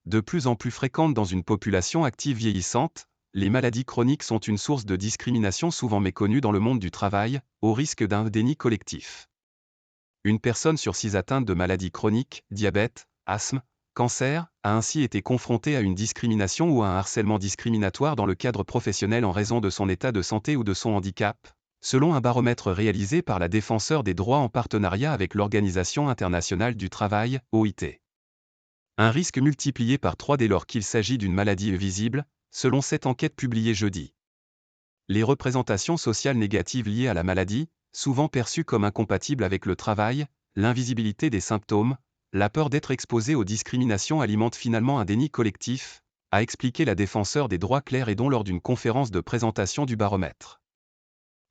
De plus en plus fréquentes dans une population active vieillissante, les maladies chroniques sont une source de discrimination souvent méconnue dans le monde du travail, au risque d'un déni collectif. Une personne sur 6 atteinte de maladies chroniques, diabète, asthme, cancer, a ainsi été confrontée à une discrimination ou à un harcèlement discriminatoire dans le cadre professionnel en raison de son état de santé ou de son handicap, selon un baromètre réalisé par la Défenseure des droits en partenariat avec l'Organisation internationale du travail, OIT. Un risque multiplié par 3 dès lors qu'il s'agit d'une maladie visible, selon cette enquête publiée jeudi. Les représentations sociales négatives liées à la maladie, souvent perçues comme incompatibles avec le travail, l'invisibilité des symptômes, la peur d'être exposé aux discriminations alimentent finalement un déni collectif, a expliqué la Défenseure des droits Claire Hédon lors d'une conférence de présentation du baromètre.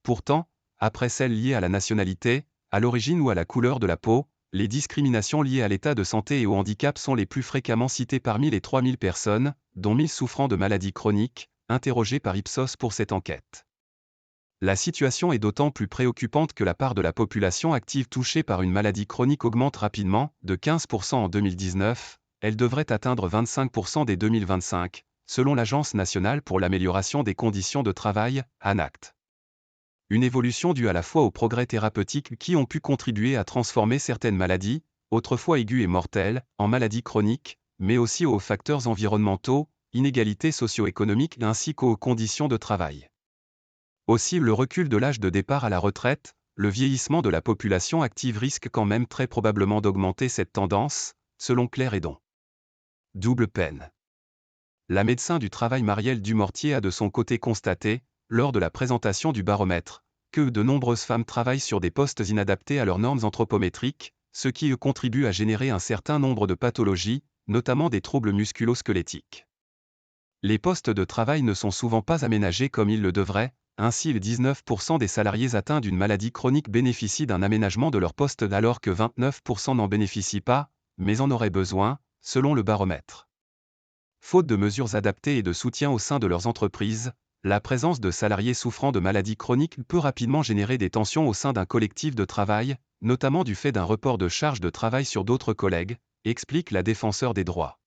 Pourtant, après celles liées à la nationalité, à l'origine ou à la couleur de la peau, les discriminations liées à l'état de santé et au handicap sont les plus fréquemment citées parmi les 3000 personnes, dont 1000 souffrant de maladies chroniques, interrogées par Ipsos pour cette enquête. La situation est d'autant plus préoccupante que la part de la population active touchée par une maladie chronique augmente rapidement, de 15% en 2019, elle devrait atteindre 25% dès 2025, selon l'Agence nationale pour l'amélioration des conditions de travail, ANACT. Une évolution due à la fois aux progrès thérapeutiques qui ont pu contribuer à transformer certaines maladies, autrefois aiguës et mortelles, en maladies chroniques, mais aussi aux facteurs environnementaux, inégalités socio-économiques ainsi qu'aux conditions de travail. Aussi le recul de l'âge de départ à la retraite, le vieillissement de la population active risque quand même très probablement d'augmenter cette tendance, selon Claire Hédon. Double peine. La médecin du travail Marielle Dumortier a de son côté constaté, lors de la présentation du baromètre, que de nombreuses femmes travaillent sur des postes inadaptés à leurs normes anthropométriques, ce qui contribue à générer un certain nombre de pathologies, notamment des troubles musculo-squelettiques. Les postes de travail ne sont souvent pas aménagés comme ils le devraient, ainsi 19% des salariés atteints d'une maladie chronique bénéficient d'un aménagement de leur poste alors que 29% n'en bénéficient pas, mais en auraient besoin, selon le baromètre. Faute de mesures adaptées et de soutien au sein de leurs entreprises, la présence de salariés souffrant de maladies chroniques peut rapidement générer des tensions au sein d'un collectif de travail, notamment du fait d'un report de charge de travail sur d'autres collègues, explique la Défenseure des droits.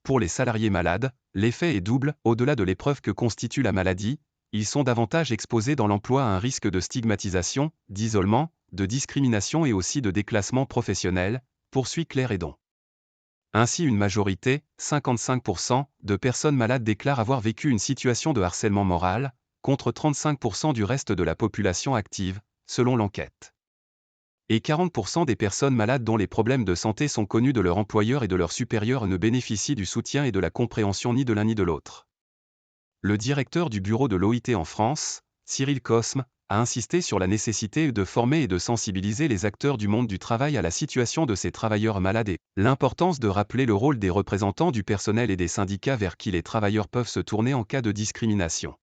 Pour les salariés malades, l'effet est double, au-delà de l'épreuve que constitue la maladie, ils sont davantage exposés dans l'emploi à un risque de stigmatisation, d'isolement, de discrimination et aussi de déclassement professionnel, poursuit Claire Hédon. Ainsi une majorité, 55%, de personnes malades déclarent avoir vécu une situation de harcèlement moral, contre 35% du reste de la population active, selon l'enquête. Et 40% des personnes malades dont les problèmes de santé sont connus de leur employeur et de leurs supérieurs ne bénéficient du soutien et de la compréhension ni de l'un ni de l'autre. Le directeur du bureau de l'OIT en France, Cyril Cosme, a insisté sur la nécessité de former et de sensibiliser les acteurs du monde du travail à la situation de ces travailleurs malades et l'importance de rappeler le rôle des représentants du personnel et des syndicats vers qui les travailleurs peuvent se tourner en cas de discrimination.